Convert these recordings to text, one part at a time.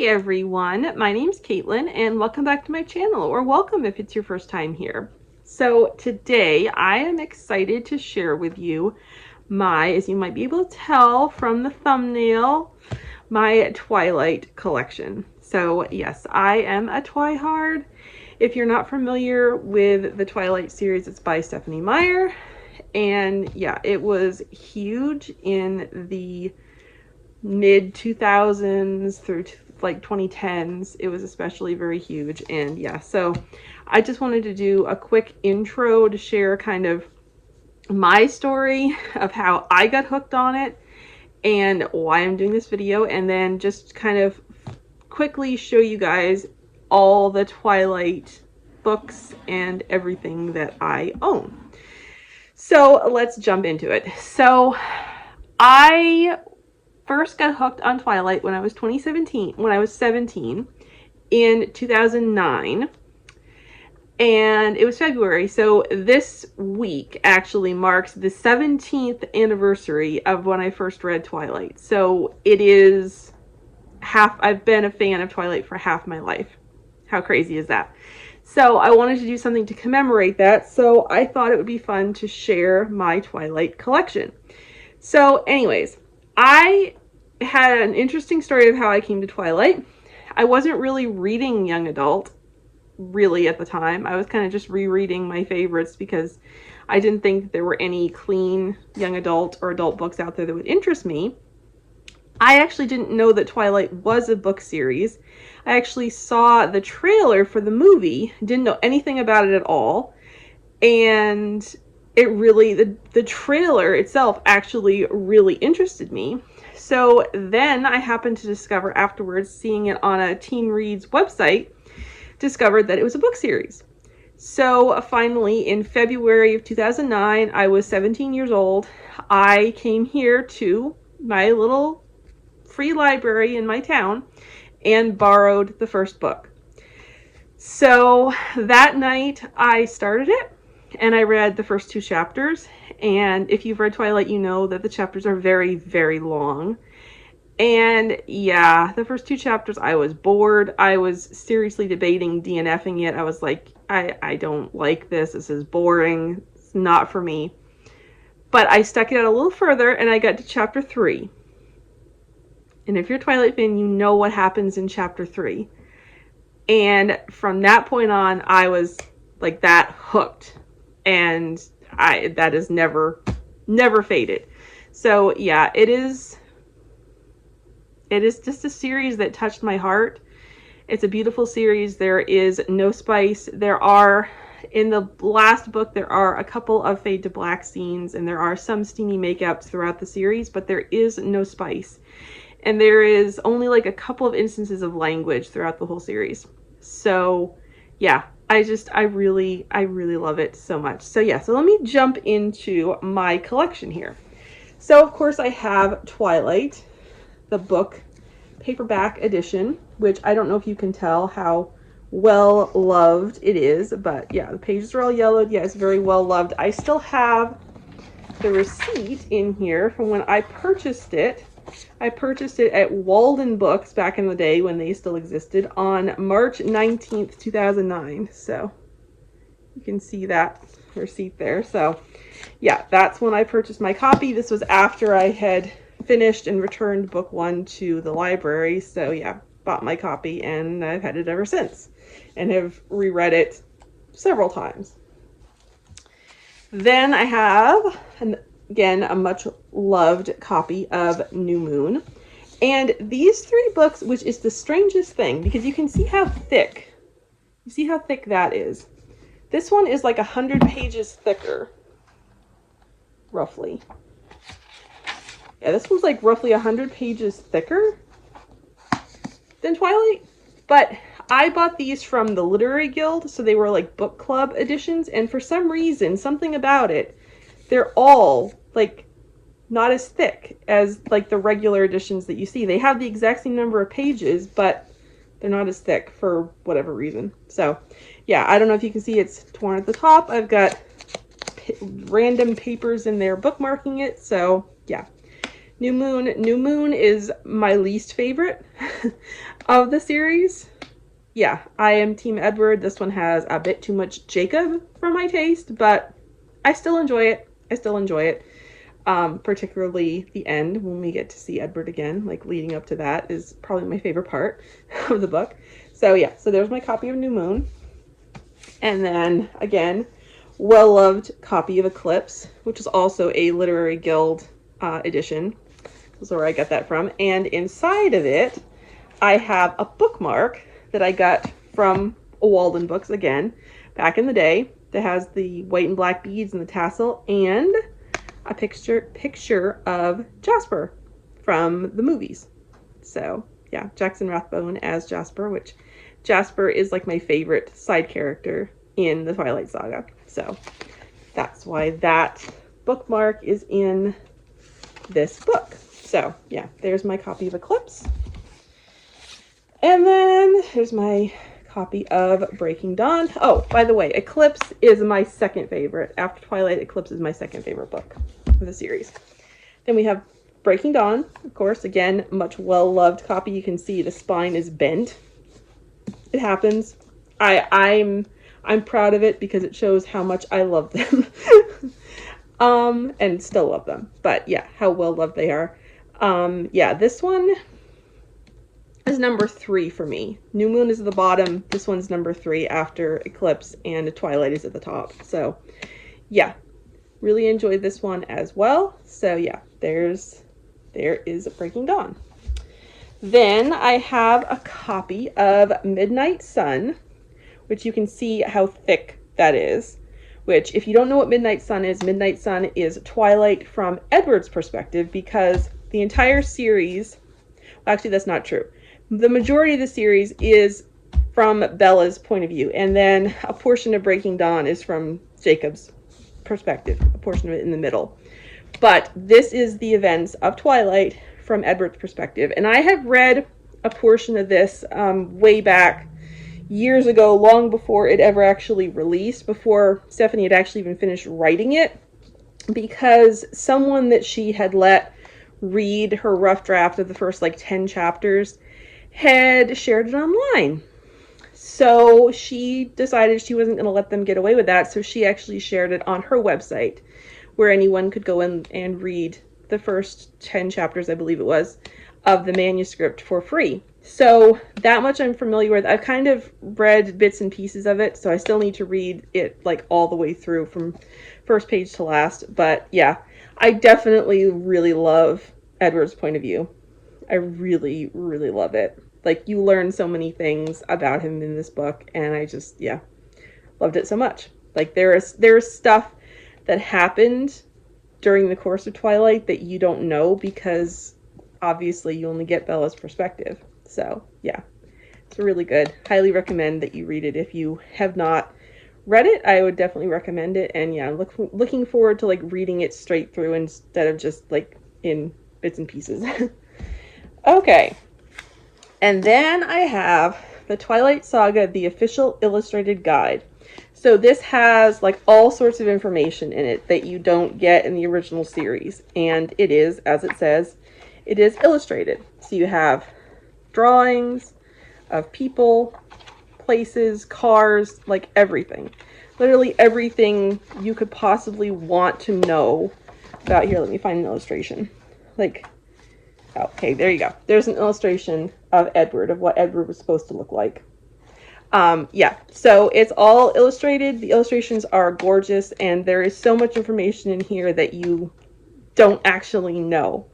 Hey everyone, my name's Caitlyn and welcome back to my channel, or welcome if it's your first time here. So today I am excited to share with you my, as you might be able to tell from the thumbnail, my Twilight collection. So yes, I am a Twihard. If you're not familiar with the Twilight series, it's by Stephenie Meyer. And yeah, it was huge in the mid 2000s through like 2010s. It was especially very huge. And yeah, so I just wanted to do a quick intro to share kind of my story of how I got hooked on it and why I'm doing this video, and then just kind of quickly show you guys all the Twilight books and everything that I own. So let's jump into it. So I first got hooked on Twilight when I was 17 in 2009, and it was February. So this week actually marks the 17th anniversary of when I first read Twilight. So it is I've been a fan of Twilight for half my life. How crazy is that? So I wanted to do something to commemorate that. So I thought it would be fun to share my Twilight collection. So anyways, I had an interesting story of how I came to Twilight. I wasn't really reading young adult really at the time. I was kind of just rereading my favorites because I didn't think that there were any clean young adult or adult books out there that would interest me. I actually didn't know that Twilight was a book series. I actually saw the trailer for the movie, didn't know anything about it at all, and it really, the trailer itself actually really interested me. So then I happened to discover afterwards, seeing it on a Teen Reads website, discovered that it was a book series. So finally, in February of 2009, I was 17 years old. I came here to my little free library in my town and borrowed the first book. So that night I started it and I read the first 2 chapters. And if you've read Twilight, you know that the chapters are very, very long. And yeah, the first 2 chapters I was bored. I was seriously debating DNFing it. I was like, I don't like this. This is boring. It's not for me. But I stuck it out a little further and I got to chapter 3. And if you're a Twilight fan, you know what happens in chapter 3. And from that point on, I was like that hooked. And that is never faded. So yeah, it is just a series that touched my heart. It's a beautiful series. There is no spice. There are, in the last book, there are a couple of fade to black scenes, and there are some steamy makeups throughout the series, but there is no spice. And there is only like a couple of instances of language throughout the whole series. So yeah, I really love it so much. So yeah, so let me jump into my collection here. So of course I have Twilight, the book paperback edition, which I don't know if you can tell how well loved it is, but yeah, the pages are all yellowed. Yeah, it's very well loved. I still have the receipt in here from when I purchased it. I purchased it at Walden Books back in the day when they still existed on March 19th, 2009. So you can see that receipt there. So yeah, that's when I purchased my copy. This was after I had finished and returned book 1 to the library. So yeah, bought my copy and I've had it ever since and have reread it several times. Then I have again, a much loved copy of New Moon. And these 3 books, which is the strangest thing, because you can see how thick, that is. This one is like 100 pages thicker, roughly. Yeah, this one's like roughly 100 pages thicker than Twilight. But I bought these from the Literary Guild, so they were like book club editions. And for some reason, something about it, they're all like not as thick as like the regular editions that you see. They have the exact same number of pages, but they're not as thick for whatever reason. So yeah, I don't know if you can see, it's torn at the top. I've got random papers in there bookmarking it. So yeah, New Moon. New Moon is my least favorite of the series. Yeah, I am Team Edward. This one has a bit too much Jacob for my taste, but I still enjoy it. I still enjoy it. Particularly the end when we get to see Edward again, like leading up to that is probably my favorite part of the book. So yeah, so there's my copy of New Moon. And then again, well-loved copy of Eclipse, which is also a Literary Guild edition. That's where I got that from. And inside of it, I have a bookmark that I got from a Walden Books again, back in the day, that has the white and black beads and the tassel, and a picture of Jasper from the movies. So yeah, Jackson Rathbone as Jasper, which Jasper is like my favorite side character in the Twilight Saga. So that's why that bookmark is in this book. So yeah, there's my copy of Eclipse. And then here's my copy of Breaking Dawn. Oh, by the way, Eclipse is my second favorite. After Twilight, Eclipse is my second favorite book of the series. Then we have Breaking Dawn, of course. Again, much well-loved copy. You can see the spine is bent. It happens. I'm proud of it because it shows how much I love them. And still love them. But yeah, how well-loved they are. Yeah, this one is number 3 for me. New Moon is at the bottom. This one's number 3 after Eclipse, and Twilight is at the top. So yeah, really enjoyed this one as well. So yeah, there is Breaking Dawn. Then I have a copy of Midnight Sun, which you can see how thick that is. Which, if you don't know what Midnight Sun is Twilight from Edward's perspective, because the entire series, well, actually that's not true. The majority of the series is from Bella's point of view, and then a portion of Breaking Dawn is from Jacob's perspective, a portion of it in the middle. But this is the events of Twilight from Edward's perspective, and I have read a portion of this way back years ago, long before it ever actually released, before Stephenie had actually even finished writing it, because someone that she had let read her rough draft of the first like 10 chapters had shared it online. So she decided she wasn't going to let them get away with that, so she actually shared it on her website, where anyone could go in and read the first 10 chapters, I believe it was, of the manuscript for free. So that much I'm familiar with. I've kind of read bits and pieces of it, so I still need to read it like all the way through from first page to last. But yeah, I definitely really love Edward's point of view. I really, really love it. Like, you learn so many things about him in this book, and I just, yeah, loved it so much. Like, there's stuff that happened during the course of Twilight that you don't know, because obviously you only get Bella's perspective. So yeah, it's really good. Highly recommend that you read it. If you have not read it, I would definitely recommend it. And yeah, looking forward to like reading it straight through instead of just like in bits and pieces. Okay, and then I have the Twilight Saga, the official illustrated guide. So this has like all sorts of information in it that you don't get in the original series, and it is, as it says, it is illustrated. So you have drawings of people, places, cars, like everything. Literally everything you could possibly want to know about. Here, let me find an illustration. Like, okay, there you go. There's an illustration of Edward, of what Edward was supposed to look like. Yeah, so it's all illustrated. The illustrations are gorgeous, and there is so much information in here that you don't actually know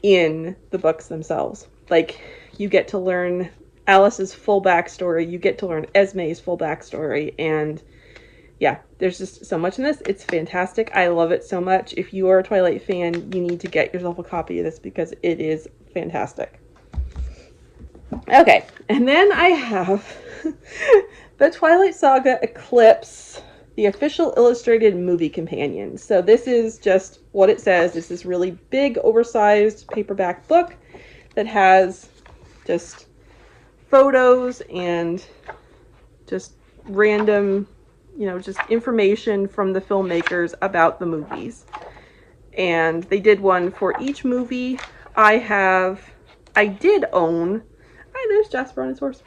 in the books themselves. Like, you get to learn Alice's full backstory, you get to learn Esme's full backstory, and yeah, there's just so much in this. It's fantastic. I love it so much. If you are a Twilight fan, you need to get yourself a copy of this because it is fantastic. Okay, and then I have the Twilight Saga Eclipse, the official illustrated movie companion. So this is just what it says. It's this really big, oversized paperback book that has just photos and just random, you know, just information from the filmmakers about the movies. and they did one for each movie. I did own, hi, there's Jasper on his horse.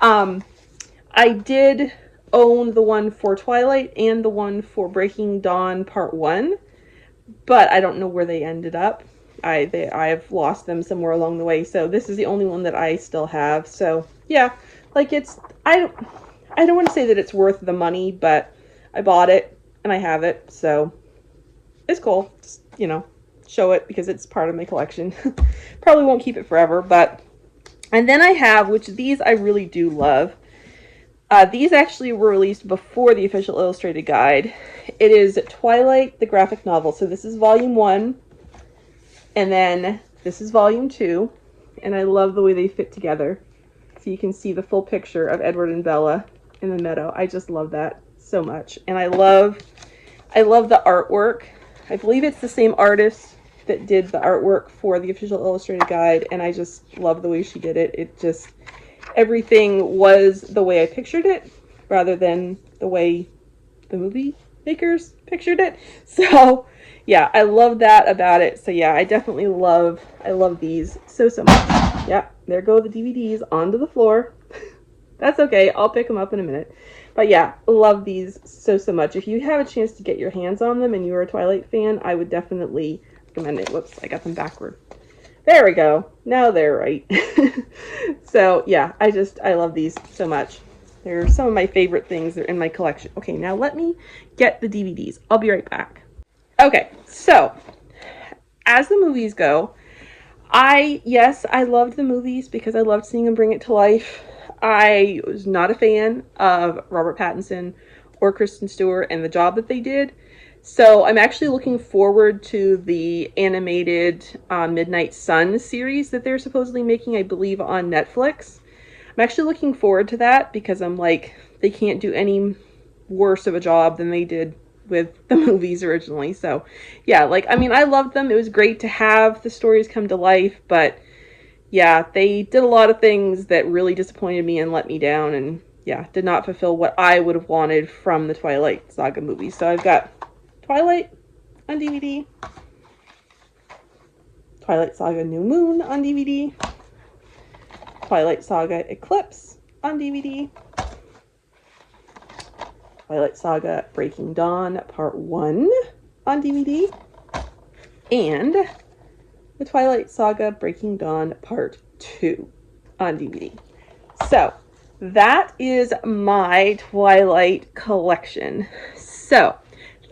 I did own the one for Twilight and the one for Breaking Dawn Part 1, but I don't know where they ended up. I've lost them somewhere along the way, so this is the only one that I still have. So yeah, like I don't want to say that it's worth the money, but I bought it and I have it, so it's cool. Just, you know, show it because it's part of my collection. Probably won't keep it forever, but and then I have, which these I really do love. These actually were released before the official illustrated guide. It is Twilight, the graphic novel. So this is volume 1, and then this is volume 2, and I love the way they fit together. So you can see the full picture of Edward and Bella in the meadow. I just love that so much, and I love the artwork. I believe it's the same artist that did the artwork for the official illustrated guide, and I just love the way she did it. It just, everything was the way I pictured it rather than the way the movie makers pictured it. So yeah, I love that about it. So yeah, I definitely love these so much. Yeah, there go the DVDs onto the floor. That's okay, I'll pick them up in a minute. But yeah, love these so much. If you have a chance to get your hands on them and you're a Twilight fan, I would definitely recommend it. Whoops, I got them backward. There we go. Now they're right. So yeah, I love these so much. They're some of my favorite things that are in my collection. Okay, now let me get the DVDs. I'll be right back. Okay, so as the movies go, yes, I loved the movies because I loved seeing them bring it to life. I was not a fan of Robert Pattinson or Kristen Stewart and the job that they did. So I'm actually looking forward to the animated Midnight Sun series that they're supposedly making, I believe, on Netflix. I'm actually looking forward to that because I'm like, they can't do any worse of a job than they did with the movies originally. So yeah, like, I mean, I loved them. It was great to have the stories come to life, but yeah, they did a lot of things that really disappointed me and let me down, and yeah, did not fulfill what I would have wanted from the Twilight Saga movies. So I've got Twilight on DVD, Twilight Saga New Moon on DVD, Twilight Saga Eclipse on DVD, Twilight Saga Breaking Dawn Part 1 on DVD, and the Twilight Saga Breaking Dawn Part 2 on DVD. So that is my Twilight collection. So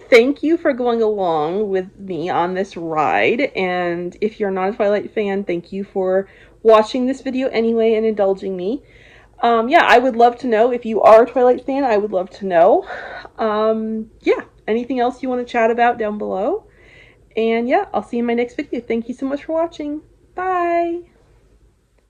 thank you for going along with me on this ride, and if you're not a Twilight fan, thank you for watching this video anyway and indulging me. Yeah, I would love to know if you are a Twilight fan. I would love to know. Yeah, anything else you want to chat about down below. And yeah, I'll see you in my next video. Thank you so much for watching. Bye!